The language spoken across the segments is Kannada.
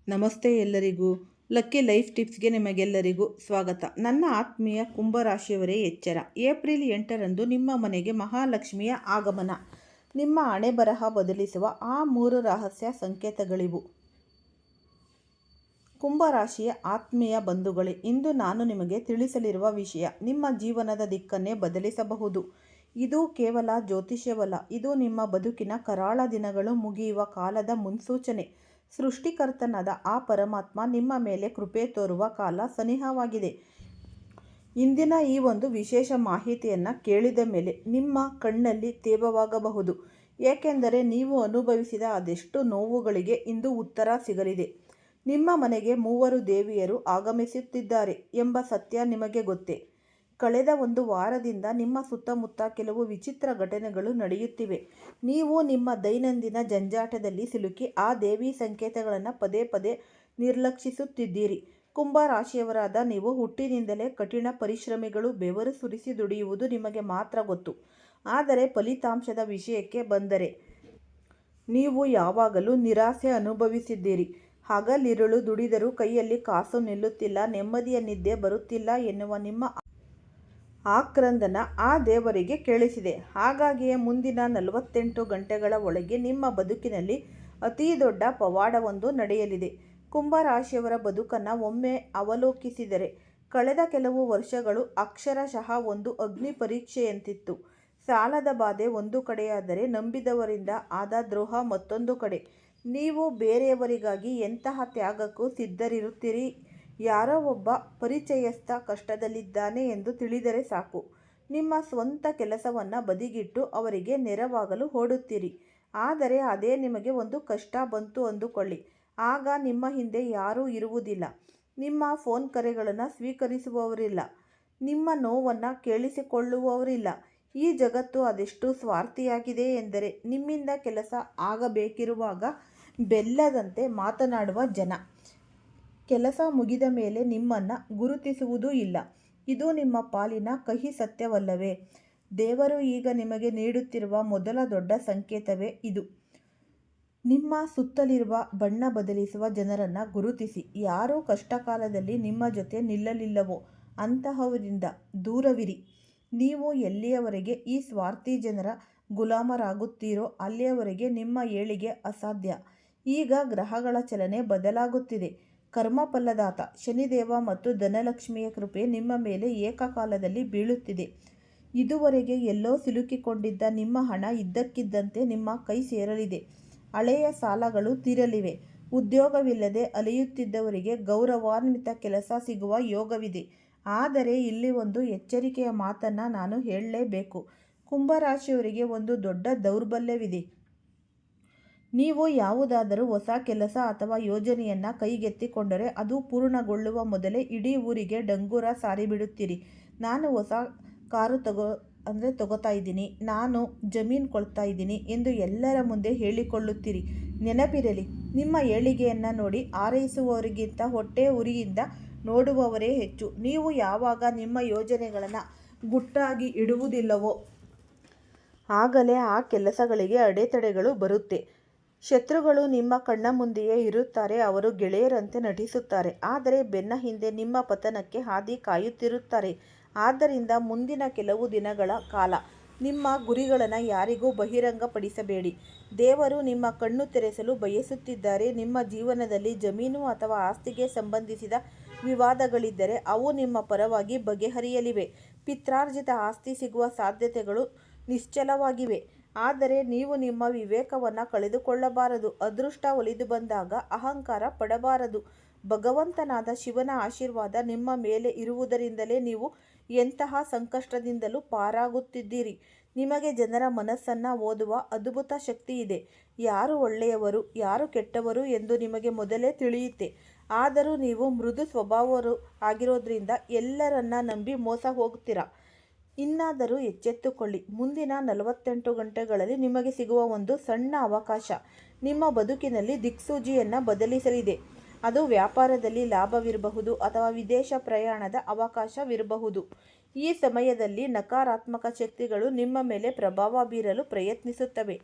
ನಮಸ್ತೆ ಎಲ್ಲರಿಗೂ. ಲಕ್ಕಿ ಲೈಫ್ ಟಿಪ್ಸ್ಗೆ ನಿಮಗೆಲ್ಲರಿಗೂ ಸ್ವಾಗತ. ನನ್ನ ಆತ್ಮೀಯ ಕುಂಭರಾಶಿಯವರೇ ಎಚ್ಚರ. ಏಪ್ರಿಲ್ 8ರಂದು ನಿಮ್ಮ ಮನೆಗೆ ಮಹಾಲಕ್ಷ್ಮಿಯ ಆಗಮನ. ನಿಮ್ಮ ಹಣೆ ಬರಹ ಬದಲಿಸುವ ಆ 3 ರಹಸ್ಯ ಸಂಕೇತಗಳಿವು. ಕುಂಭರಾಶಿಯ ಆತ್ಮೀಯ ಬಂಧುಗಳೇ, ಇಂದು ನಾನು ನಿಮಗೆ ತಿಳಿಸಲಿರುವ ವಿಷಯ ನಿಮ್ಮ ಜೀವನದ ದಿಕ್ಕನ್ನೇ ಬದಲಿಸಬಹುದು. ಇದು ಕೇವಲ ಜ್ಯೋತಿಷ್ಯವಲ್ಲ, ಇದು ನಿಮ್ಮ ಬದುಕಿನ ಕರಾಳ ದಿನಗಳು ಮುಗಿಯುವ ಕಾಲದ ಮುನ್ಸೂಚನೆ. ಸೃಷ್ಟಿಕರ್ತನಾದ ಆ ಪರಮಾತ್ಮ ನಿಮ್ಮ ಮೇಲೆ ಕೃಪೆ ತೋರುವ ಕಾಲ ಸನಿಹವಾಗಿದೆ. ಇಂದಿನ ಈ ಒಂದು ವಿಶೇಷ ಮಾಹಿತಿಯನ್ನು ಕೇಳಿದ ಮೇಲೆ ನಿಮ್ಮ ಕಣ್ಣಲ್ಲಿ ತೇವವಾಗಬಹುದು. ಏಕೆಂದರೆ ನೀವು ಅನುಭವಿಸಿದ ಅದೆಷ್ಟು ನೋವುಗಳಿಗೆ ಇಂದು ಉತ್ತರ ಸಿಗಲಿದೆ. ನಿಮ್ಮ ಮನೆಗೆ 3 ದೇವಿಯರು ಆಗಮಿಸುತ್ತಿದ್ದಾರೆ ಎಂಬ ಸತ್ಯ ನಿಮಗೆ ಗೊತ್ತೇ? ಕಳೆದ ಒಂದು ವಾರದಿಂದ ನಿಮ್ಮ ಸುತ್ತಮುತ್ತ ಕೆಲವು ವಿಚಿತ್ರ ಘಟನೆಗಳು ನಡೆಯುತ್ತಿವೆ. ನೀವು ನಿಮ್ಮ ದೈನಂದಿನ ಜಂಜಾಟದಲ್ಲಿ ಸಿಲುಕಿ ಆ ದೇವಿ ಸಂಕೇತಗಳನ್ನು ಪದೇ ಪದೇ ನಿರ್ಲಕ್ಷಿಸುತ್ತಿದ್ದೀರಿ. ಕುಂಭರಾಶಿಯವರಾದ ನೀವು ಹುಟ್ಟಿನಿಂದಲೇ ಕಠಿಣ ಪರಿಶ್ರಮಿಗಳು. ಬೆವರು ಸುರಿಸಿ ದುಡಿಯುವುದು ನಿಮಗೆ ಮಾತ್ರ ಗೊತ್ತು. ಆದರೆ ಫಲಿತಾಂಶದ ವಿಷಯಕ್ಕೆ ಬಂದರೆ ನೀವು ಯಾವಾಗಲೂ ನಿರಾಸೆ ಅನುಭವಿಸಿದ್ದೀರಿ. ಹಗಲಿರುಳು ದುಡಿದರೂ ಕೈಯಲ್ಲಿ ಕಾಸು ನಿಲ್ಲುತ್ತಿಲ್ಲ, ನೆಮ್ಮದಿಯ ನಿದ್ದೆ ಬರುತ್ತಿಲ್ಲ ಎನ್ನುವ ನಿಮ್ಮ ಆಕ್ರಂದನ ಆ ದೇವರಿಗೆ ಕೇಳಿಸಿದೆ. ಹಾಗಾಗಿಯೇ ಮುಂದಿನ 48 ಗಂಟೆಗಳ ಒಳಗೆ ನಿಮ್ಮ ಬದುಕಿನಲ್ಲಿ ಅತೀ ದೊಡ್ಡ ಪವಾಡವೊಂದು ನಡೆಯಲಿದೆ. ಕುಂಭರಾಶಿಯವರ ಬದುಕನ್ನು ಒಮ್ಮೆ ಅವಲೋಕಿಸಿದರೆ ಕಳೆದ ಕೆಲವು ವರ್ಷಗಳು ಅಕ್ಷರಶಃ ಒಂದು ಅಗ್ನಿ ಪರೀಕ್ಷೆಯಂತಿತ್ತು. ಸಾಲದ ಬಾಧೆ ಒಂದು ಕಡೆಯಾದರೆ, ನಂಬಿದವರಿಂದ ಆದ ದ್ರೋಹ ಮತ್ತೊಂದು ಕಡೆ. ನೀವು ಬೇರೆಯವರಿಗಾಗಿ ಎಂತಹ ತ್ಯಾಗಕ್ಕೂ ಸಿದ್ಧರಿರುತ್ತೀರಿ. ಯಾರೋ ಒಬ್ಬ ಪರಿಚಯಸ್ಥ ಕಷ್ಟದಲ್ಲಿದ್ದಾನೆ ಎಂದು ತಿಳಿದರೆ ಸಾಕು, ನಿಮ್ಮ ಸ್ವಂತ ಕೆಲಸವನ್ನು ಬದಿಗಿಟ್ಟು ಅವರಿಗೆ ನೆರವಾಗಲು ಓಡುತ್ತೀರಿ. ಆದರೆ ಅದೇ ನಿಮಗೆ ಒಂದು ಕಷ್ಟ ಬಂತು ಅಂದುಕೊಳ್ಳಿ, ಆಗ ನಿಮ್ಮ ಹಿಂದೆ ಯಾರೂ ಇರುವುದಿಲ್ಲ. ನಿಮ್ಮ ಫೋನ್ ಕರೆಗಳನ್ನು ಸ್ವೀಕರಿಸುವವರಿಲ್ಲ, ನಿಮ್ಮ ನೋವನ್ನು ಕೇಳಿಸಿಕೊಳ್ಳುವವರಿಲ್ಲ. ಈ ಜಗತ್ತು ಅದೆಷ್ಟು ಸ್ವಾರ್ಥಿಯಾಗಿದೆ ಎಂದರೆ, ನಿಮ್ಮಿಂದ ಕೆಲಸ ಆಗಬೇಕಿರುವಾಗ ಬೆಲ್ಲದಂತೆ ಮಾತನಾಡುವ ಜನ. ಕೆಲಸ ಮುಗಿದ ಮೇಲೆ ನಿಮ್ಮನ್ನು ಗುರುತಿಸುವುದೂ ಇಲ್ಲ. ಇದು ನಿಮ್ಮ ಪಾಲಿನ ಕಹಿ ಸತ್ಯವಲ್ಲವೇ? ದೇವರು ಈಗ ನಿಮಗೆ ನೀಡುತ್ತಿರುವ ಮೊದಲ ದೊಡ್ಡ ಸಂಕೇತವೇ ಇದು. ನಿಮ್ಮ ಸುತ್ತಲಿರುವ ಬಣ್ಣ ಬದಲಿಸುವ ಜನರನ್ನು ಗುರುತಿಸಿ. ಯಾರು ಕಷ್ಟಕಾಲದಲ್ಲಿ ನಿಮ್ಮ ಜೊತೆ ನಿಲ್ಲಲಿಲ್ಲವೋ ಅಂತಹವರಿಂದ ದೂರವಿರಿ. ನೀವು ಎಲ್ಲಿಯವರೆಗೆ ಈ ಸ್ವಾರ್ಥಿ ಜನರ ಗುಲಾಮರಾಗುತ್ತೀರೋ ಅಲ್ಲಿಯವರೆಗೆ ನಿಮ್ಮ ಏಳಿಗೆ ಅಸಾಧ್ಯ. ಈಗ ಗ್ರಹಗಳ ಚಲನೆ ಬದಲಾಗುತ್ತಿದೆ. ಕರ್ಮಫಲದಾತ ಶನಿದೇವ ಮತ್ತು ಧನಲಕ್ಷ್ಮಿಯ ಕೃಪೆ ನಿಮ್ಮ ಮೇಲೆ ಏಕಕಾಲದಲ್ಲಿ ಬೀಳುತ್ತಿದೆ. ಇದುವರೆಗೆ ಎಲ್ಲೋ ಸಿಲುಕಿಕೊಂಡಿದ್ದ ನಿಮ್ಮ ಹಣ ಇದ್ದಕ್ಕಿದ್ದಂತೆ ನಿಮ್ಮ ಕೈ ಸೇರಲಿದೆ. ಹಳೆಯ ಸಾಲಗಳು ತೀರಲಿವೆ. ಉದ್ಯೋಗವಿಲ್ಲದೆ ಅಲೆಯುತ್ತಿದ್ದವರಿಗೆ ಗೌರವಾನ್ವಿತ ಕೆಲಸ ಸಿಗುವ ಯೋಗವಿದೆ. ಆದರೆ ಇಲ್ಲಿ ಒಂದು ಎಚ್ಚರಿಕೆಯ ಮಾತನ್ನು ನಾನು ಹೇಳಲೇಬೇಕು. ಕುಂಭರಾಶಿಯವರಿಗೆ ಒಂದು ದೊಡ್ಡ ದೌರ್ಬಲ್ಯವಿದೆ. ನೀವು ಯಾವುದಾದರೂ ಹೊಸ ಕೆಲಸ ಅಥವಾ ಯೋಜನೆಯನ್ನು ಕೈಗೆತ್ತಿಕೊಂಡರೆ ಅದು ಪೂರ್ಣಗೊಳ್ಳುವ ಮೊದಲೇ ಇಡೀ ಊರಿಗೆ ಡಂಗೂರ ಸಾರಿಬಿಡುತ್ತೀರಿ. ನಾನು ಹೊಸ ಕಾರು ತಗೋತಾ ಇದ್ದೀನಿ, ನಾನು ಜಮೀನು ಕೊಳ್ತಾ ಇದ್ದೀನಿ ಎಂದು ಎಲ್ಲರ ಮುಂದೆ ಹೇಳಿಕೊಳ್ಳುತ್ತೀರಿ. ನೆನಪಿರಲಿ, ನಿಮ್ಮ ಏಳಿಗೆಯನ್ನು ನೋಡಿ ಹಾರೈಸುವವರಿಗಿಂತ ಹೊಟ್ಟೆ ಉರಿಯಿಂದ ನೋಡುವವರೇ ಹೆಚ್ಚು. ನೀವು ಯಾವಾಗ ನಿಮ್ಮ ಯೋಜನೆಗಳನ್ನು ಗುಟ್ಟಾಗಿ ಇಡುವುದಿಲ್ಲವೋ ಆಗಲೇ ಆ ಕೆಲಸಗಳಿಗೆ ಅಡೆತಡೆಗಳು ಬರುತ್ತೆ. ಶತ್ರುಗಳು ನಿಮ್ಮ ಕಣ್ಣ ಮುಂದೆಯೇ ಇರುತ್ತಾರೆ. ಅವರು ಗೆಳೆಯರಂತೆ ನಟಿಸುತ್ತಾರೆ, ಆದರೆ ಬೆನ್ನ ಹಿಂದೆ ನಿಮ್ಮ ಪತನಕ್ಕೆ ಹಾದಿ ಕಾಯುತ್ತಿರುತ್ತಾರೆ. ಆದ್ದರಿಂದ ಮುಂದಿನ ಕೆಲವು ದಿನಗಳ ಕಾಲ ನಿಮ್ಮ ಗುರಿಗಳನ್ನು ಯಾರಿಗೂ ಬಹಿರಂಗಪಡಿಸಬೇಡಿ. ದೇವರು ನಿಮ್ಮ ಕಣ್ಣು ತೆರೆಸಲು ಬಯಸುತ್ತಿದ್ದಾರೆ. ನಿಮ್ಮ ಜೀವನದಲ್ಲಿ ಜಮೀನು ಅಥವಾ ಆಸ್ತಿಗೆ ಸಂಬಂಧಿಸಿದ ವಿವಾದಗಳಿದ್ದರೆ ಅವು ನಿಮ್ಮ ಪರವಾಗಿ ಬಗೆಹರಿಯಲಿವೆ. ಪಿತ್ರಾರ್ಜಿತ ಆಸ್ತಿ ಸಿಗುವ ಸಾಧ್ಯತೆಗಳು ನಿಶ್ಚಲವಾಗಿವೆ. ಆದರೆ ನೀವು ನಿಮ್ಮ ವಿವೇಕವನ್ನು ಕಳೆದುಕೊಳ್ಳಬಾರದು. ಅದೃಷ್ಟ ಒಲಿದು ಬಂದಾಗ ಅಹಂಕಾರ ಪಡಬಾರದು. ಭಗವಂತನಾದ ಶಿವನ ಆಶೀರ್ವಾದ ನಿಮ್ಮ ಮೇಲೆ ಇರುವುದರಿಂದಲೇ ನೀವು ಎಂತಹ ಸಂಕಷ್ಟದಿಂದಲೂ ಪಾರಾಗುತ್ತಿದ್ದೀರಿ. ನಿಮಗೆ ಜನರ ಮನಸ್ಸನ್ನು ಓದುವ ಅದ್ಭುತ ಶಕ್ತಿ ಇದೆ. ಯಾರು ಒಳ್ಳೆಯವರು, ಯಾರು ಕೆಟ್ಟವರು ಎಂದು ನಿಮಗೆ ಮೊದಲೇ ತಿಳಿಯುತ್ತೆ. ಆದರೂ ನೀವು ಮೃದು ಸ್ವಭಾವವರು ಆಗಿರೋದ್ರಿಂದ ಎಲ್ಲರನ್ನ ನಂಬಿ ಮೋಸ ಹೋಗ್ತೀರಾ. ಇನ್ನಾದರೂ ಎಚ್ಚೆತ್ತುಕೊಳ್ಳಿ. ಮುಂದಿನ 48 ಗಂಟೆಗಳಲ್ಲಿ ನಿಮಗೆ ಸಿಗುವ ಒಂದು ಸಣ್ಣ ಅವಕಾಶ ನಿಮ್ಮ ಬದುಕಿನಲ್ಲಿ ದಿಕ್ಸೂಚಿಯನ್ನು ಬದಲಿಸಲಿದೆ. ಅದು ವ್ಯಾಪಾರದಲ್ಲಿ ಲಾಭವಿರಬಹುದು ಅಥವಾ ವಿದೇಶ ಪ್ರಯಾಣದ ಅವಕಾಶವಿರಬಹುದು. ಈ ಸಮಯದಲ್ಲಿ ನಕಾರಾತ್ಮಕ ಶಕ್ತಿಗಳು ನಿಮ್ಮ ಮೇಲೆ ಪ್ರಭಾವ ಬೀರಲು ಪ್ರಯತ್ನಿಸುತ್ತವೆ.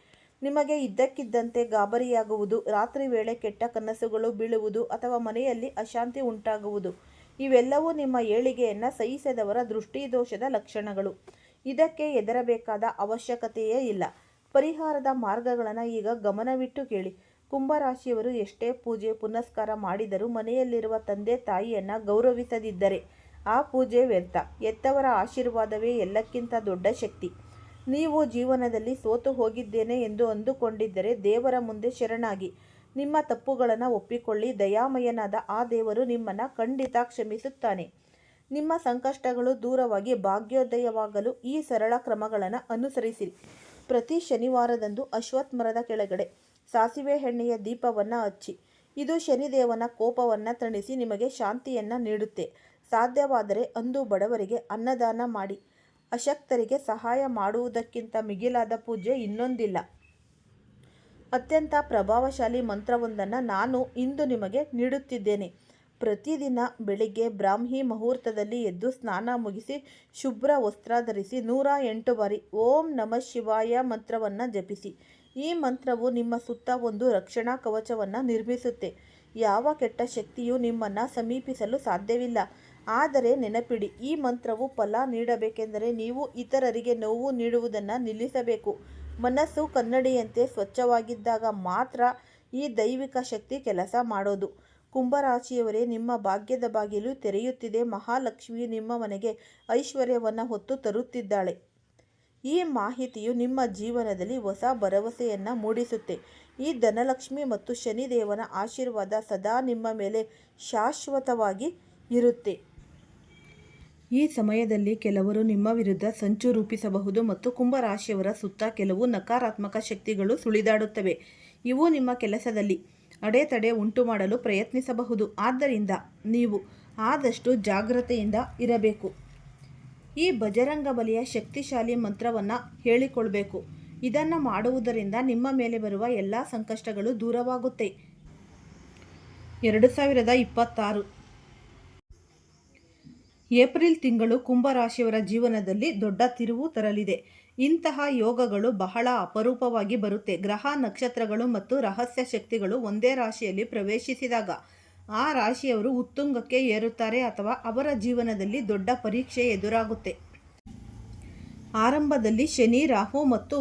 ನಿಮಗೆ ಇದ್ದಕ್ಕಿದ್ದಂತೆ ಗಾಬರಿಯಾಗುವುದು, ರಾತ್ರಿ ವೇಳೆ ಕೆಟ್ಟ ಕನಸುಗಳು ಬೀಳುವುದು ಅಥವಾ ಮನೆಯಲ್ಲಿ ಅಶಾಂತಿ ಉಂಟಾಗುವುದು ಇವೆಲ್ಲವೂ ನಿಮ್ಮ ಏಳಿಗೆಯನ್ನು ಸಹಿಸದವರ ದೃಷ್ಟಿದೋಷದ ಲಕ್ಷಣಗಳು. ಇದಕ್ಕೆ ಹೆದರಬೇಕಾದ ಅವಶ್ಯಕತೆಯೇ ಇಲ್ಲ. ಪರಿಹಾರದ ಮಾರ್ಗಗಳನ್ನು ಈಗ ಗಮನವಿಟ್ಟು ಕೇಳಿ. ಕುಂಭರಾಶಿಯವರು ಎಷ್ಟೇ ಪೂಜೆ ಪುನಸ್ಕಾರ ಮಾಡಿದರೂ ಮನೆಯಲ್ಲಿರುವ ತಂದೆ ತಾಯಿಯನ್ನು ಗೌರವಿಸದಿದ್ದರೆ ಆ ಪೂಜೆ ವ್ಯರ್ಥ. ಹೆತ್ತವರ ಆಶೀರ್ವಾದವೇ ಎಲ್ಲಕ್ಕಿಂತ ದೊಡ್ಡ ಶಕ್ತಿ. ನೀವು ಜೀವನದಲ್ಲಿ ಸೋತು ಹೋಗಿದ್ದೇನೆ ಎಂದು ಅಂದುಕೊಂಡಿದ್ದರೆ ದೇವರ ಮುಂದೆ ಶರಣಾಗಿ ನಿಮ್ಮ ತಪ್ಪುಗಳನ್ನು ಒಪ್ಪಿಕೊಳ್ಳಿ. ದಯಾಮಯನಾದ ಆ ದೇವರು ನಿಮ್ಮನ್ನು ಖಂಡಿತ ಕ್ಷಮಿಸುತ್ತಾನೆ. ನಿಮ್ಮ ಸಂಕಷ್ಟಗಳು ದೂರವಾಗಿ ಭಾಗ್ಯೋದಯವಾಗಲು ಈ ಸರಳ ಕ್ರಮಗಳನ್ನು ಅನುಸರಿಸಿರಿ. ಪ್ರತಿ ಶನಿವಾರದಂದು ಅಶ್ವತ್ಥ ಮರದ ಕೆಳಗಡೆ ಸಾಸಿವೆ ಎಣ್ಣೆಯ ದೀಪವನ್ನು ಹಚ್ಚಿ. ಇದು ಶನಿದೇವನ ಕೋಪವನ್ನು ತಣಿಸಿ ನಿಮಗೆ ಶಾಂತಿಯನ್ನು ನೀಡುತ್ತೆ. ಸಾಧ್ಯವಾದರೆ ಅಂದು ಬಡವರಿಗೆ ಅನ್ನದಾನ ಮಾಡಿ. ಅಶಕ್ತರಿಗೆ ಸಹಾಯ ಮಾಡುವುದಕ್ಕಿಂತ ಮಿಗಿಲಾದ ಪೂಜೆ ಇನ್ನೊಂದಿಲ್ಲ. ಅತ್ಯಂತ ಪ್ರಭಾವಶಾಲಿ ಮಂತ್ರವೊಂದನ್ನು ನಾನು ಇಂದು ನಿಮಗೆ ನೀಡುತ್ತಿದ್ದೇನೆ. ಪ್ರತಿದಿನ ಬೆಳಿಗ್ಗೆ ಬ್ರಾಹ್ಮಿ ಮುಹೂರ್ತದಲ್ಲಿ ಎದ್ದು ಸ್ನಾನ ಮುಗಿಸಿ ಶುಭ್ರ ವಸ್ತ್ರ ಧರಿಸಿ 108 ಬಾರಿ ಓಂ ನಮಃ ಶಿವಾಯ ಮಂತ್ರವನ್ನು ಜಪಿಸಿ. ಈ ಮಂತ್ರವು ನಿಮ್ಮ ಸುತ್ತ ಒಂದು ರಕ್ಷಣಾ ಕವಚವನ್ನು ನಿರ್ಮಿಸುತ್ತೆ. ಯಾವ ಕೆಟ್ಟ ಶಕ್ತಿಯೂ ನಿಮ್ಮನ್ನು ಸಮೀಪಿಸಲು ಸಾಧ್ಯವಿಲ್ಲ. ಆದರೆ ನೆನಪಿಡಿ, ಈ ಮಂತ್ರವು ಫಲ ನೀಡಬೇಕೆಂದರೆ ನೀವು ಇತರರಿಗೆ ನೋವು ನೀಡುವುದನ್ನು ನಿಲ್ಲಿಸಬೇಕು. ಮನಸ್ಸು ಕನ್ನಡಿಯಂತೆ ಸ್ವಚ್ಛವಾಗಿದ್ದಾಗ ಮಾತ್ರ ಈ ದೈವಿಕ ಶಕ್ತಿ ಕೆಲಸ ಮಾಡೋದು. ಕುಂಭರಾಶಿಯವರೇ, ನಿಮ್ಮ ಭಾಗ್ಯದ ಬಾಗಿಲು ತೆರೆಯುತ್ತಿದೆ. ಮಹಾಲಕ್ಷ್ಮಿಯು ನಿಮ್ಮ ಮನೆಗೆ ಐಶ್ವರ್ಯವನ್ನು ಹೊತ್ತು ತರುತ್ತಿದ್ದಾಳೆ. ಈ ಮಾಹಿತಿಯು ನಿಮ್ಮ ಜೀವನದಲ್ಲಿ ಹೊಸ ಭರವಸೆಯನ್ನು ಮೂಡಿಸುತ್ತೆ. ಈ ಧನಲಕ್ಷ್ಮಿ ಮತ್ತು ಶನಿದೇವನ ಆಶೀರ್ವಾದ ಸದಾ ನಿಮ್ಮ ಮೇಲೆ ಶಾಶ್ವತವಾಗಿ ಇರುತ್ತೆ. ಈ ಸಮಯದಲ್ಲಿ ಕೆಲವರು ನಿಮ್ಮ ವಿರುದ್ಧ ಸಂಚು ರೂಪಿಸಬಹುದು ಮತ್ತು ಕುಂಭರಾಶಿಯವರ ಸುತ್ತ ಕೆಲವು ನಕಾರಾತ್ಮಕ ಶಕ್ತಿಗಳು ಸುಳಿದಾಡುತ್ತವೆ. ಇವು ನಿಮ್ಮ ಕೆಲಸದಲ್ಲಿ ಅಡೆತಡೆ ಉಂಟು ಮಾಡಲು ಪ್ರಯತ್ನಿಸಬಹುದು. ಆದ್ದರಿಂದ ನೀವು ಆದಷ್ಟು ಜಾಗ್ರತೆಯಿಂದ ಇರಬೇಕು. ಈ ಬಜರಂಗ ಬಲಿಯ ಶಕ್ತಿಶಾಲಿ ಮಂತ್ರವನ್ನು ಹೇಳಿಕೊಳ್ಬೇಕು. ಇದನ್ನು ಮಾಡುವುದರಿಂದ ನಿಮ್ಮ ಮೇಲೆ ಬರುವ ಎಲ್ಲ ಸಂಕಷ್ಟಗಳು ದೂರವಾಗುತ್ತೆ. 2026 ಏಪ್ರಿಲ್ ತಿಂಗಳು ಕುಂಭರಾಶಿಯವರ ಜೀವನದಲ್ಲಿ ದೊಡ್ಡ ತಿರುವು ತರಲಿದೆ. ಇಂತಹ ಯೋಗಗಳು ಬಹಳ ಅಪರೂಪವಾಗಿ ಬರುತ್ತೆ. ಗ್ರಹ ನಕ್ಷತ್ರಗಳು ಮತ್ತು ರಹಸ್ಯ ಶಕ್ತಿಗಳು ಒಂದೇ ರಾಶಿಯಲ್ಲಿ ಪ್ರವೇಶಿಸಿದಾಗ ಆ ರಾಶಿಯವರು ಉತ್ತುಂಗಕ್ಕೆ ಏರುತ್ತಾರೆ ಅಥವಾ ಅವರ ಜೀವನದಲ್ಲಿ ದೊಡ್ಡ ಪರೀಕ್ಷೆ ಎದುರಾಗುತ್ತೆ. ಆರಂಭದಲ್ಲಿ ಶನಿ, ರಾಹು ಮತ್ತು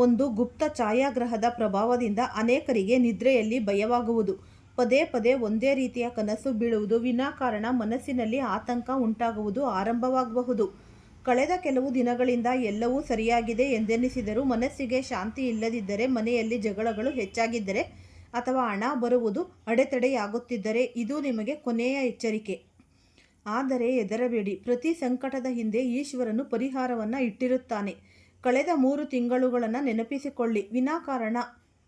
ಒಂದು ಗುಪ್ತ ಛಾಯಾಗ್ರಹದ ಪ್ರಭಾವದಿಂದ ಅನೇಕರಿಗೆ ನಿದ್ರೆಯಲ್ಲಿ ಭಯವಾಗುವುದು, ಪದೇ ಪದೇ ಒಂದೇ ರೀತಿಯ ಕನಸು ಬೀಳುವುದು, ವಿನಾಕಾರಣ ಮನಸ್ಸಿನಲ್ಲಿ ಆತಂಕ ಉಂಟಾಗುವುದು ಆರಂಭವಾಗಬಹುದು. ಕಳೆದ ಕೆಲವು ದಿನಗಳಿಂದ ಎಲ್ಲವೂ ಸರಿಯಾಗಿದೆ ಎಂದೆನಿಸಿದರೂ ಮನಸ್ಸಿಗೆ ಶಾಂತಿ ಇಲ್ಲದಿದ್ದರೆ, ಮನೆಯಲ್ಲಿ ಜಗಳಗಳು ಹೆಚ್ಚಾಗಿದ್ದರೆ ಅಥವಾ ಹಣ ಬರುವುದು ಅಡೆತಡೆಯಾಗುತ್ತಿದ್ದರೆ ಇದು ನಿಮಗೆ ಕೊನೆಯ ಎಚ್ಚರಿಕೆ. ಆದರೆ ಹೆದರಬೇಡಿ, ಪ್ರತಿ ಸಂಕಟದ ಹಿಂದೆ ಈಶ್ವರನು ಪರಿಹಾರವನ್ನು ಇಟ್ಟಿರುತ್ತಾನೆ. ಕಳೆದ 3 ತಿಂಗಳುಗಳನ್ನು ನೆನಪಿಸಿಕೊಳ್ಳಿ. ವಿನಾಕಾರಣ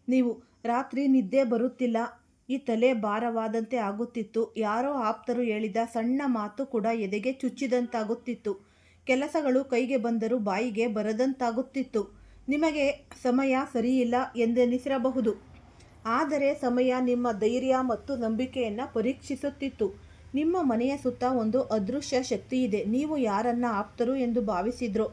ನೀವು ರಾತ್ರಿ ನಿದ್ದೆ ಬರುತ್ತಿಲ್ಲ, ಈ ತಲೆ ಭಾರವಾದಂತೆ ಆಗುತ್ತಿತ್ತು, ಯಾರೋ ಆಪ್ತರು ಹೇಳಿದ ಸಣ್ಣ ಮಾತು ಕೂಡ ಎದೆಗೆ ಚುಚ್ಚಿದಂತಾಗುತ್ತಿತ್ತು, ಕೆಲಸಗಳು ಕೈಗೆ ಬಂದರೂ ಬಾಯಿಗೆ ಬರದಂತಾಗುತ್ತಿತ್ತು. ನಿಮಗೆ ಸಮಯ ಸರಿಯಿಲ್ಲ ಎಂದೆನಿಸಿರಬಹುದು, ಆದರೆ ಸಮಯ ನಿಮ್ಮ ಧೈರ್ಯ ಮತ್ತು ನಂಬಿಕೆಯನ್ನು ಪರೀಕ್ಷಿಸುತ್ತಿತ್ತು. ನಿಮ್ಮ ಮನೆಯ ಸುತ್ತ ಒಂದು ಅದೃಶ್ಯ ಶಕ್ತಿ ಇದೆ. ನೀವು ಯಾರನ್ನ ಆಪ್ತರು ಎಂದು ಭಾವಿಸಿದ್ರೋ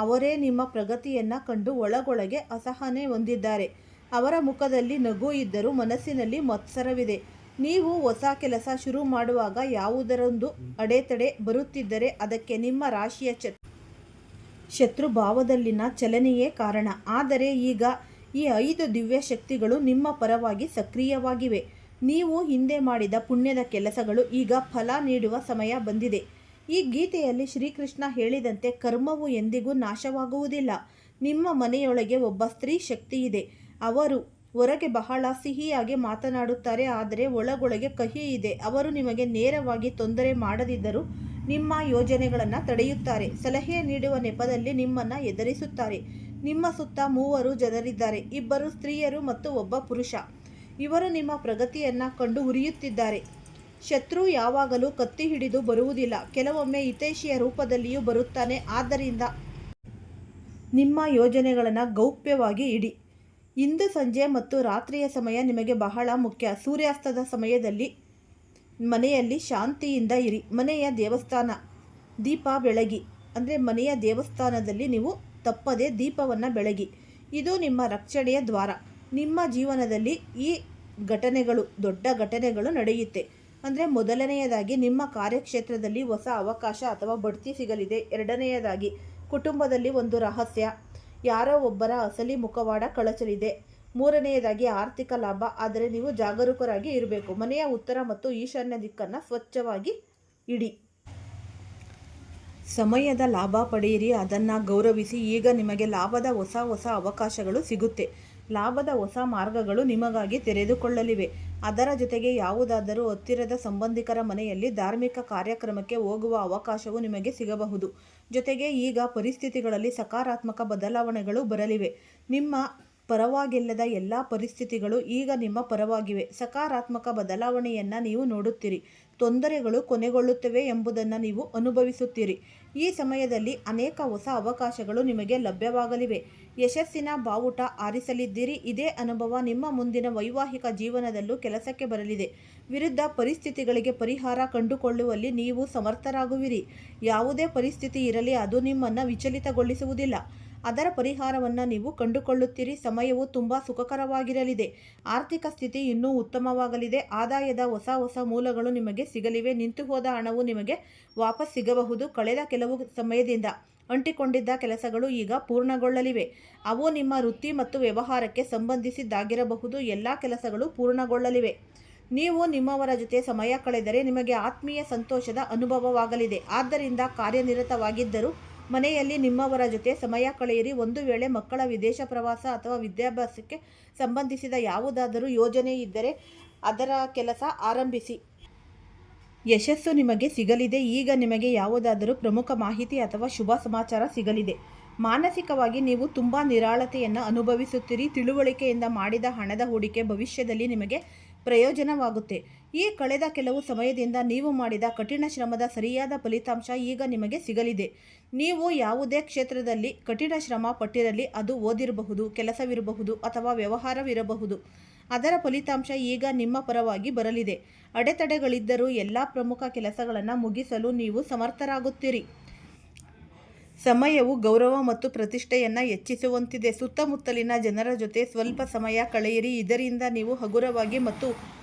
ಅವರೇ ನಿಮ್ಮ ಪ್ರಗತಿಯನ್ನು ಕಂಡು ಒಳಗೊಳಗೆ ಅಸಹನೆ ಹೊಂದಿದ್ದಾರೆ. ಅವರ ಮುಖದಲ್ಲಿ ನಗು ಇದ್ದರೂ ಮನಸ್ಸಿನಲ್ಲಿ ಮತ್ಸರವಿದೆ. ನೀವು ಹೊಸ ಕೆಲಸ ಶುರು ಮಾಡುವಾಗ ಯಾವುದರೊಂದು ಅಡೆತಡೆ ಬರುತ್ತಿದ್ದರೆ ಅದಕ್ಕೆ ನಿಮ್ಮ ರಾಶಿಯ ಶತ್ರು ಭಾವದಲ್ಲಿನ ಚಲನೆಯೇ ಕಾರಣ. ಆದರೆ ಈಗ ಈ 5 ದಿವ್ಯ ಶಕ್ತಿಗಳು ನಿಮ್ಮ ಪರವಾಗಿ ಸಕ್ರಿಯವಾಗಿವೆ. ನೀವು ಹಿಂದೆ ಮಾಡಿದ ಪುಣ್ಯದ ಕೆಲಸಗಳು ಈಗ ಫಲ ನೀಡುವ ಸಮಯ ಬಂದಿದೆ. ಈ ಗೀತೆಯಲ್ಲಿ ಶ್ರೀಕೃಷ್ಣ ಹೇಳಿದಂತೆ ಕರ್ಮವು ಎಂದಿಗೂ ನಾಶವಾಗುವುದಿಲ್ಲ. ನಿಮ್ಮ ಮನೆಯೊಳಗೆ ಒಬ್ಬ ಸ್ತ್ರೀ ಶಕ್ತಿ ಇದೆ. ಅವರು ಹೊರಗೆ ಬಹಳ ಸಿಹಿಯಾಗಿ ಮಾತನಾಡುತ್ತಾರೆ, ಆದರೆ ಒಳಗೊಳಗೆ ಕಹಿ ಇದೆ. ಅವರು ನಿಮಗೆ ನೇರವಾಗಿ ತೊಂದರೆ ಮಾಡದಿದ್ದರೂ ನಿಮ್ಮ ಯೋಜನೆಗಳನ್ನು ತಡೆಯುತ್ತಾರೆ. ಸಲಹೆ ನೀಡುವ ನೆಪದಲ್ಲಿ ನಿಮ್ಮನ್ನು ಎದುರಿಸುತ್ತಾರೆ. ನಿಮ್ಮ ಸುತ್ತ 3 ಜನರಿದ್ದಾರೆ, 2 ಸ್ತ್ರೀಯರು ಮತ್ತು ಒಬ್ಬ ಪುರುಷ. ಇವರು ನಿಮ್ಮ ಪ್ರಗತಿಯನ್ನು ಕಂಡು ಉರಿಯುತ್ತಿದ್ದಾರೆ. ಶತ್ರು ಯಾವಾಗಲೂ ಕತ್ತಿ ಹಿಡಿದು ಬರುವುದಿಲ್ಲ, ಕೆಲವೊಮ್ಮೆ ಹಿತೈಷಿಯ ರೂಪದಲ್ಲಿಯೂ ಬರುತ್ತಾನೆ. ಆದ್ದರಿಂದ ನಿಮ್ಮ ಯೋಜನೆಗಳನ್ನು ಗೌಪ್ಯವಾಗಿ ಇಡಿ. ಇಂದು ಸಂಜೆ ಮತ್ತು ರಾತ್ರಿಯ ಸಮಯ ನಿಮಗೆ ಬಹಳ ಮುಖ್ಯ. ಸೂರ್ಯಾಸ್ತದ ಸಮಯದಲ್ಲಿ ಮನೆಯಲ್ಲಿ ಶಾಂತಿಯಿಂದ ಇರಿ. ಮನೆಯ ದೇವಸ್ಥಾನ ದೀಪ ಬೆಳಗಿ, ಅಂದರೆ ಮನೆಯ ದೇವಸ್ಥಾನದಲ್ಲಿ ನೀವು ತಪ್ಪದೆ ದೀಪವನ್ನು ಬೆಳಗಿ. ಇದು ನಿಮ್ಮ ರಕ್ಷಣೆಯ ದ್ವಾರ. ನಿಮ್ಮ ಜೀವನದಲ್ಲಿ ಈ ಘಟನೆಗಳು, ದೊಡ್ಡ ಘಟನೆಗಳು ನಡೆಯುತ್ತೆ. ಅಂದರೆ ಮೊದಲನೆಯದಾಗಿ ನಿಮ್ಮ ಕಾರ್ಯಕ್ಷೇತ್ರದಲ್ಲಿ ಹೊಸ ಅವಕಾಶ ಅಥವಾ ಬಡ್ತಿ ಸಿಗಲಿದೆ. ಎರಡನೆಯದಾಗಿ ಕುಟುಂಬದಲ್ಲಿ ಒಂದು ರಹಸ್ಯ, ಯಾರೋ ಒಬ್ಬರ ಅಸಲಿ ಮುಖವಾಡ ಕಳಚಲಿದೆ. ಮೂರನೆಯದಾಗಿ ಆರ್ಥಿಕ ಲಾಭ, ಆದರೆ ನೀವು ಜಾಗರೂಕರಾಗಿ ಇರಬೇಕು. ಮನೆಯ ಉತ್ತರ ಮತ್ತು ಈಶಾನ್ಯ ದಿಕ್ಕನ್ನು ಸ್ವಚ್ಛವಾಗಿ ಇಡಿ. ಸಮಯದ ಲಾಭ ಪಡೆಯಿರಿ, ಅದನ್ನು ಗೌರವಿಸಿ. ಈಗ ನಿಮಗೆ ಲಾಭದ ಹೊಸ ಅವಕಾಶಗಳು ಸಿಗುತ್ತೆ. ಲಾಭದ ಹೊಸ ಮಾರ್ಗಗಳು ನಿಮಗಾಗಿ ತೆರೆದುಕೊಳ್ಳಲಿವೆ. ಅದರ ಜೊತೆಗೆ ಯಾವುದಾದರೂ ಹತ್ತಿರದ ಸಂಬಂಧಿಕರ ಮನೆಯಲ್ಲಿ ಧಾರ್ಮಿಕ ಕಾರ್ಯಕ್ರಮಕ್ಕೆ ಹೋಗುವ ಅವಕಾಶವು ನಿಮಗೆ ಸಿಗಬಹುದು. ಜೊತೆಗೆ ಈಗ ಪರಿಸ್ಥಿತಿಗಳಲ್ಲಿ ಸಕಾರಾತ್ಮಕ ಬದಲಾವಣೆಗಳು ಬರಲಿವೆ. ನಿಮ್ಮ ಪರವಾಗಿಲ್ಲದ ಎಲ್ಲ ಪರಿಸ್ಥಿತಿಗಳು ಈಗ ನಿಮ್ಮ ಪರವಾಗಿವೆ. ಸಕಾರಾತ್ಮಕ ಬದಲಾವಣೆಯನ್ನು ನೀವು ನೋಡುತ್ತೀರಿ. ತೊಂದರೆಗಳು ಕೊನೆಗೊಳ್ಳುತ್ತವೆ ಎಂಬುದನ್ನು ನೀವು ಅನುಭವಿಸುತ್ತೀರಿ. ಈ ಸಮಯದಲ್ಲಿ ಅನೇಕ ಹೊಸ ಅವಕಾಶಗಳು ನಿಮಗೆ ಲಭ್ಯವಾಗಲಿವೆ. ಯಶಸ್ಸಿನ ಬಾವುಟ ಹಾರಿಸಲಿದ್ದೀರಿ. ಇದೇ ಅನುಭವ ನಿಮ್ಮ ಮುಂದಿನ ವೈವಾಹಿಕ ಜೀವನದಲ್ಲೂ ಕೆಲಸಕ್ಕೆ ಬರಲಿದೆ. ವಿರುದ್ಧ ಪರಿಸ್ಥಿತಿಗಳಿಗೆ ಪರಿಹಾರ ಕಂಡುಕೊಳ್ಳುವಲ್ಲಿ ನೀವು ಸಮರ್ಥರಾಗುವಿರಿ. ಯಾವುದೇ ಪರಿಸ್ಥಿತಿ ಇರಲಿ, ಅದು ನಿಮ್ಮನ್ನು ವಿಚಲಿತಗೊಳಿಸುವುದಿಲ್ಲ. ಅದರ ಪರಿಹಾರವನ್ನು ನೀವು ಕಂಡುಕೊಳ್ಳುತ್ತೀರಿ. ಸಮಯವು ತುಂಬ ಸುಖಕರವಾಗಿರಲಿದೆ. ಆರ್ಥಿಕ ಸ್ಥಿತಿ ಇನ್ನೂ ಉತ್ತಮವಾಗಲಿದೆ. ಆದಾಯದ ಹೊಸ ಮೂಲಗಳು ನಿಮಗೆ ಸಿಗಲಿವೆ. ನಿಂತುಹೋದ ಹಣವು ನಿಮಗೆ ವಾಪಸ್ ಸಿಗಬಹುದು. ಕಳೆದ ಕೆಲವು ಸಮಯದಿಂದ ಅಂಟಿಕೊಂಡಿದ್ದ ಕೆಲಸಗಳು ಈಗ ಪೂರ್ಣಗೊಳ್ಳಲಿವೆ. ಅವು ನಿಮ್ಮ ವೃತ್ತಿ ಮತ್ತು ವ್ಯವಹಾರಕ್ಕೆ ಸಂಬಂಧಿಸಿದ್ದಾಗಿರಬಹುದು. ಎಲ್ಲ ಕೆಲಸಗಳು ಪೂರ್ಣಗೊಳ್ಳಲಿವೆ. ನೀವು ನಿಮ್ಮವರ ಜೊತೆ ಸಮಯ ಕಳೆದರೆ ನಿಮಗೆ ಆತ್ಮೀಯ ಸಂತೋಷದ ಅನುಭವವಾಗಲಿದೆ. ಆದ್ದರಿಂದ ಕಾರ್ಯನಿರತವಾಗಿದ್ದರೂ ಮನೆಯಲ್ಲಿ ನಿಮ್ಮವರ ಜೊತೆ ಸಮಯ ಕಳೆಯಿರಿ. ಒಂದು ವೇಳೆ ಮಕ್ಕಳ ವಿದೇಶ ಪ್ರವಾಸ ಅಥವಾ ವಿದ್ಯಾಭ್ಯಾಸಕ್ಕೆ ಸಂಬಂಧಿಸಿದ ಯಾವುದಾದರೂ ಯೋಜನೆ ಇದ್ದರೆ ಅದರ ಕೆಲಸ ಆರಂಭಿಸಿ. ಯಶಸ್ಸು ನಿಮಗೆ ಸಿಗಲಿದೆ. ಈಗ ನಿಮಗೆ ಯಾವುದಾದರೂ ಪ್ರಮುಖ ಮಾಹಿತಿ ಅಥವಾ ಶುಭ ಸಮಾಚಾರ ಸಿಗಲಿದೆ. ಮಾನಸಿಕವಾಗಿ ನೀವು ತುಂಬ ನಿರಾಳತೆಯನ್ನು ಅನುಭವಿಸುತ್ತೀರಿ. ತಿಳುವಳಿಕೆಯಿಂದ ಮಾಡಿದ ಹಣದ ಹೂಡಿಕೆ ಭವಿಷ್ಯದಲ್ಲಿ ನಿಮಗೆ ಪ್ರಯೋಜನವಾಗುತ್ತೆ. ಈ ಕಳೆದ ಕೆಲವು ಸಮಯದಿಂದ ನೀವು ಮಾಡಿದ ಕಠಿಣ ಶ್ರಮದ ಸರಿಯಾದ ಫಲಿತಾಂಶ ಈಗ ನಿಮಗೆ ಸಿಗಲಿದೆ. ನೀವು ಯಾವುದೇ ಕ್ಷೇತ್ರದಲ್ಲಿ ಕಠಿಣ ಶ್ರಮ ಪಟ್ಟಿರಲಿ, ಅದು ಓದಿರಬಹುದು, ಕೆಲಸವಿರಬಹುದು ಅಥವಾ ವ್ಯವಹಾರವಿರಬಹುದು, ಅದರ ಫಲಿತಾಂಶ ಈಗ ನಿಮ್ಮ ಪರವಾಗಿ ಬರಲಿದೆ. ಅಡೆತಡೆಗಳಿದ್ದರೂ ಎಲ್ಲ ಪ್ರಮುಖ ಕೆಲಸಗಳನ್ನು ಮುಗಿಸಲು ನೀವು ಸಮರ್ಥರಾಗುತ್ತೀರಿ. ಸಮಯವು ಗೌರವ ಮತ್ತು ಪ್ರತಿಷ್ಠೆಯನ್ನು ಹೆಚ್ಚಿಸುವಂತಿದೆ. ಸುತ್ತಮುತ್ತಲಿನ ಜನರ ಜೊತೆ ಸ್ವಲ್ಪ ಸಮಯ ಕಳೆಯಿರಿ. ಇದರಿಂದ ನೀವು ಹಗುರವಾಗಿ ಮತ್ತು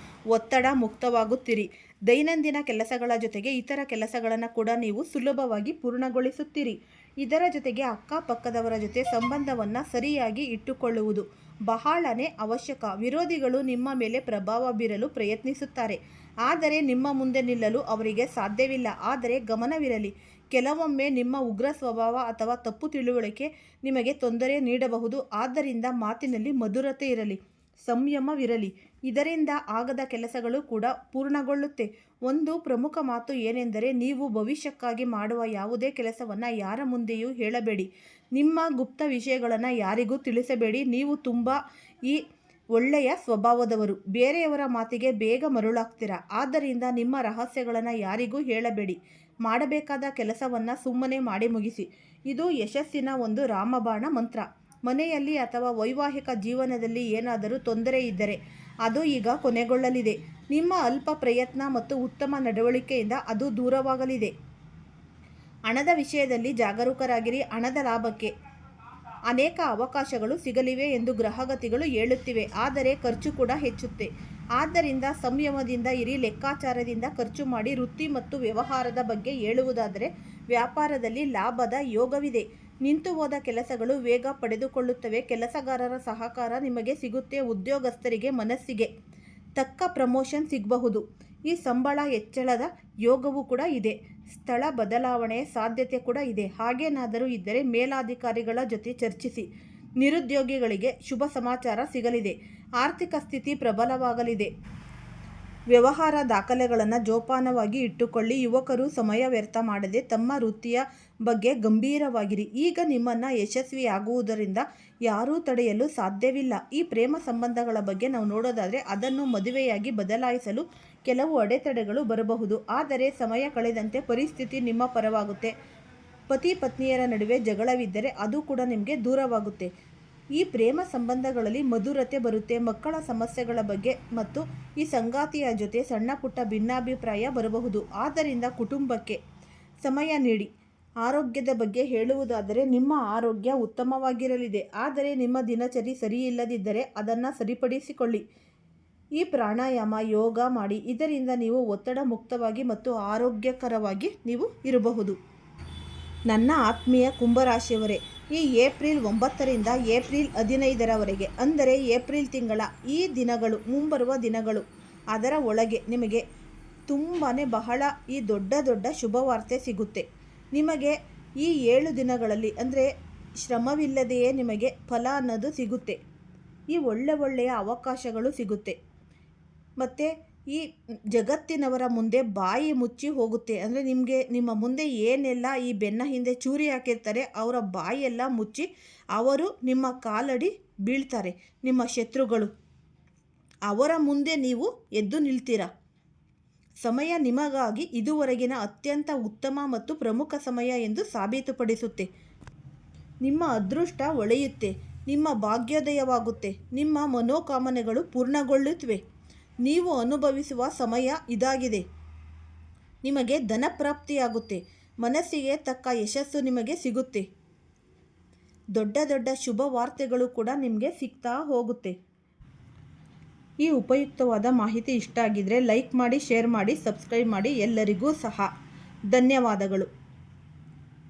ಒತ್ತಡ ಮುಕ್ತವಾಗುತ್ತೀರಿ. ದೈನಂದಿನ ಕೆಲಸಗಳ ಜೊತೆಗೆ ಇತರ ಕೆಲಸಗಳನ್ನು ಕೂಡ ನೀವು ಸುಲಭವಾಗಿ ಪೂರ್ಣಗೊಳಿಸುತ್ತೀರಿ. ಇದರ ಜೊತೆಗೆ ಅಕ್ಕಪಕ್ಕದವರ ಜೊತೆ ಸಂಬಂಧವನ್ನು ಸರಿಯಾಗಿ ಇಟ್ಟುಕೊಳ್ಳುವುದು ಬಹಳನೇ ಅವಶ್ಯಕ. ವಿರೋಧಿಗಳು ನಿಮ್ಮ ಮೇಲೆ ಪ್ರಭಾವ ಬೀರಲು ಪ್ರಯತ್ನಿಸುತ್ತಾರೆ, ಆದರೆ ನಿಮ್ಮ ಮುಂದೆ ನಿಲ್ಲಲು ಅವರಿಗೆ ಸಾಧ್ಯವಿಲ್ಲ. ಆದರೆ ಗಮನವಿರಲಿ, ಕೆಲವೊಮ್ಮೆ ನಿಮ್ಮ ಉಗ್ರ ಸ್ವಭಾವ ಅಥವಾ ತಪ್ಪು ತಿಳುವಳಿಕೆ ನಿಮಗೆ ತೊಂದರೆ ನೀಡಬಹುದು. ಆದ್ದರಿಂದ ಮಾತಿನಲ್ಲಿ ಮಧುರತೆ ಇರಲಿ, ಸಂಯಮವಿರಲಿ. ಇದರಿಂದ ಆಗದ ಕೆಲಸಗಳು ಕೂಡ ಪೂರ್ಣಗೊಳ್ಳುತ್ತೆ. ಒಂದು ಪ್ರಮುಖ ಮಾತು ಏನೆಂದರೆ, ನೀವು ಭವಿಷ್ಯಕ್ಕಾಗಿ ಮಾಡುವ ಯಾವುದೇ ಕೆಲಸವನ್ನು ಯಾರ ಮುಂದೆಯೂ ಹೇಳಬೇಡಿ. ನಿಮ್ಮ ಗುಪ್ತ ವಿಷಯಗಳನ್ನು ಯಾರಿಗೂ ತಿಳಿಸಬೇಡಿ. ನೀವು ತುಂಬ ಒಳ್ಳೆಯ ಸ್ವಭಾವದವರು, ಬೇರೆಯವರ ಮಾತಿಗೆ ಬೇಗ ಮರುಳಾಗ್ತೀರಾ. ಆದ್ದರಿಂದ ನಿಮ್ಮ ರಹಸ್ಯಗಳನ್ನು ಯಾರಿಗೂ ಹೇಳಬೇಡಿ. ಮಾಡಬೇಕಾದ ಕೆಲಸವನ್ನು ಸುಮ್ಮನೆ ಮಾಡಿ ಮುಗಿಸಿ. ಇದು ಯಶಸ್ಸಿನ ಒಂದು ರಾಮಬಾಣ ಮಂತ್ರ. ಮನೆಯಲ್ಲಿ ಅಥವಾ ವೈವಾಹಿಕ ಜೀವನದಲ್ಲಿ ಏನಾದರೂ ತೊಂದರೆ ಇದ್ದರೆ ಅದು ಈಗ ಕೊನೆಗೊಳ್ಳಲಿದೆ. ನಿಮ್ಮ ಅಲ್ಪ ಪ್ರಯತ್ನ ಮತ್ತು ಉತ್ತಮ ನಡವಳಿಕೆಯಿಂದ ಅದು ದೂರವಾಗಲಿದೆ. ಹಣದ ವಿಷಯದಲ್ಲಿ ಜಾಗರೂಕರಾಗಿರಿ. ಹಣದ ಲಾಭಕ್ಕೆ ಅನೇಕ ಅವಕಾಶಗಳು ಸಿಗಲಿವೆ ಎಂದು ಗ್ರಹಗತಿಗಳು ಹೇಳುತ್ತಿವೆ, ಆದರೆ ಖರ್ಚು ಕೂಡ ಹೆಚ್ಚುತ್ತೆ. ಆದ್ದರಿಂದ ಸಂಯಮದಿಂದ ಇರಿ, ಲೆಕ್ಕಾಚಾರದಿಂದ ಖರ್ಚು ಮಾಡಿ. ವೃತ್ತಿ ಮತ್ತು ವ್ಯವಹಾರದ ಬಗ್ಗೆ ಹೇಳುವುದಾದರೆ, ವ್ಯಾಪಾರದಲ್ಲಿ ಲಾಭದ ಯೋಗವಿದೆ. ನಿಂತು ಹೋದ ಕೆಲಸಗಳು ವೇಗ ಪಡೆದುಕೊಳ್ಳುತ್ತವೆ. ಕೆಲಸಗಾರರ ಸಹಕಾರ ನಿಮಗೆ ಸಿಗುತ್ತೆ. ಉದ್ಯೋಗಸ್ಥರಿಗೆ ಮನಸ್ಸಿಗೆ ತಕ್ಕ ಪ್ರಮೋಷನ್ ಸಿಗಬಹುದು. ಈ ಸಂಬಳ ಹೆಚ್ಚಳದ ಯೋಗವೂ ಕೂಡ ಇದೆ. ಸ್ಥಳ ಬದಲಾವಣೆಯ ಸಾಧ್ಯತೆ ಕೂಡ ಇದೆ. ಹಾಗೇನಾದರೂ ಇದ್ದರೆ ಮೇಲಾಧಿಕಾರಿಗಳ ಜೊತೆ ಚರ್ಚಿಸಿ. ನಿರುದ್ಯೋಗಿಗಳಿಗೆ ಶುಭ ಸಮಾಚಾರ ಸಿಗಲಿದೆ. ಆರ್ಥಿಕ ಸ್ಥಿತಿ ಪ್ರಬಲವಾಗಲಿದೆ. ವ್ಯವಹಾರ ದಾಖಲೆಗಳನ್ನು ಜೋಪಾನವಾಗಿ ಇಟ್ಟುಕೊಳ್ಳಿ. ಯುವಕರು ಸಮಯ ವ್ಯರ್ಥ ಮಾಡದೆ ತಮ್ಮ ವೃತ್ತಿಯ ಬಗ್ಗೆ ಗಂಭೀರವಾಗಿರಿ. ಈಗ ನಿಮ್ಮನ್ನು ಯಶಸ್ವಿಯಾಗುವುದರಿಂದ ಯಾರೂ ತಡೆಯಲು ಸಾಧ್ಯವಿಲ್ಲ. ಈ ಪ್ರೇಮ ಸಂಬಂಧಗಳ ಬಗ್ಗೆ ನಾವು ನೋಡೋದಾದರೆ, ಅದನ್ನು ಮದುವೆಯಾಗಿ ಬದಲಾಯಿಸಲು ಕೆಲವು ಅಡೆತಡೆಗಳು ಬರಬಹುದು. ಆದರೆ ಸಮಯ ಕಳೆದಂತೆ ಪರಿಸ್ಥಿತಿ ನಿಮ್ಮ ಪರವಾಗುತ್ತೆ. ಪತಿ ಪತ್ನಿಯರ ನಡುವೆ ಜಗಳವಿದ್ದರೆ ಅದು ಕೂಡ ನಿಮಗೆ ದೂರವಾಗುತ್ತೆ. ಈ ಪ್ರೇಮ ಸಂಬಂಧಗಳಲ್ಲಿ ಮಧುರತೆ ಬರುತ್ತೆ. ಮಕ್ಕಳ ಸಮಸ್ಯೆಗಳ ಬಗ್ಗೆ ಮತ್ತು ಈ ಸಂಗಾತಿಯ ಜೊತೆ ಸಣ್ಣ ಪುಟ್ಟ ಭಿನ್ನಾಭಿಪ್ರಾಯ ಬರಬಹುದು. ಆದ್ದರಿಂದ ಕುಟುಂಬಕ್ಕೆ ಸಮಯ ನೀಡಿ. ಆರೋಗ್ಯದ ಬಗ್ಗೆ ಹೇಳುವುದಾದರೆ ನಿಮ್ಮ ಆರೋಗ್ಯ ಉತ್ತಮವಾಗಿರಲಿದೆ. ಆದರೆ ನಿಮ್ಮ ದಿನಚರಿ ಸರಿಯಿಲ್ಲದಿದ್ದರೆ ಅದನ್ನು ಸರಿಪಡಿಸಿಕೊಳ್ಳಿ. ಈ ಪ್ರಾಣಾಯಾಮ ಯೋಗ ಮಾಡಿ. ಇದರಿಂದ ನೀವು ಒತ್ತಡ ಮುಕ್ತವಾಗಿ ಮತ್ತು ಆರೋಗ್ಯಕರವಾಗಿ ನೀವು ಇರಬಹುದು. ನನ್ನ ಆತ್ಮೀಯ ಕುಂಭರಾಶಿಯವರೇ, ಈ ಏಪ್ರಿಲ್ 9ರಿಂದ ಏಪ್ರಿಲ್ 15ರವರೆಗೆ ಅಂದರೆ ಏಪ್ರಿಲ್ ತಿಂಗಳ ಈ ದಿನಗಳು, ಮುಂಬರುವ ದಿನಗಳು, ಅದರ ಒಳಗೆ ನಿಮಗೆ ಬಹಳ ಈ ದೊಡ್ಡ ಶುಭವಾರ್ತೆ ಸಿಗುತ್ತೆ. ನಿಮಗೆ ಈ 7 ದಿನಗಳಲ್ಲಿ ಅಂದರೆ ಶ್ರಮವಿಲ್ಲದೆಯೇ ನಿಮಗೆ ಫಲ ಅನ್ನೋದು ಸಿಗುತ್ತೆ. ಈ ಒಳ್ಳೆಯ ಅವಕಾಶಗಳು ಸಿಗುತ್ತೆ. ಮತ್ತು ಈ ಜಗತ್ತಿನವರ ಮುಂದೆ ಬಾಯಿ ಮುಚ್ಚಿ ಹೋಗುತ್ತೆ. ಅಂದರೆ ನಿಮ್ಮ ಮುಂದೆ ಏನೆಲ್ಲ ಈ ಬೆನ್ನ ಹಿಂದೆ ಚೂರಿ ಹಾಕಿರ್ತಾರೆ ಅವರ ಬಾಯೆಲ್ಲ ಮುಚ್ಚಿ ಅವರು ನಿಮ್ಮ ಕಾಲಡಿ ಬೀಳ್ತಾರೆ. ನಿಮ್ಮ ಶತ್ರುಗಳು ಅವರ ಮುಂದೆ ನೀವು ಎದ್ದು ನಿಲ್ತೀರ. ಸಮಯ ನಿಮಗಾಗಿ ಇದುವರೆಗಿನ ಅತ್ಯಂತ ಉತ್ತಮ ಮತ್ತು ಪ್ರಮುಖ ಸಮಯ ಎಂದು ಸಾಬೀತುಪಡಿಸುತ್ತೆ. ನಿಮ್ಮ ಅದೃಷ್ಟ ಒಳೆಯುತ್ತೆ. ನಿಮ್ಮ ಭಾಗ್ಯೋದಯವಾಗುತ್ತೆ. ನಿಮ್ಮ ಮನೋಕಾಮನೆಗಳು ಪೂರ್ಣಗೊಳ್ಳುತ್ತವೆ. ನೀವು ಅನುಭವಿಸುವ ಸಮಯ ಇದಾಗಿದೆ. ನಿಮಗೆ ಧನಪ್ರಾಪ್ತಿಯಾಗುತ್ತೆ. ಮನಸ್ಸಿಗೆ ತಕ್ಕ ಯಶಸ್ಸು ನಿಮಗೆ ಸಿಗುತ್ತೆ. ದೊಡ್ಡ ಶುಭ ವಾರ್ತೆಗಳು ಕೂಡ ನಿಮಗೆ ಸಿಗ್ತಾ ಹೋಗುತ್ತೆ. ಈ ಉಪಯುಕ್ತವಾದ ಮಾಹಿತಿ ಇಷ್ಟ ಆಗಿದ್ರೆ ಲೈಕ್ ಮಾಡಿ, ಶೇರ್ ಮಾಡಿ, ಸಬ್ಸ್ಕ್ರೈಬ್ ಮಾಡಿ. ಎಲ್ಲರಿಗೂ ಸಹ ಧನ್ಯವಾದಗಳು.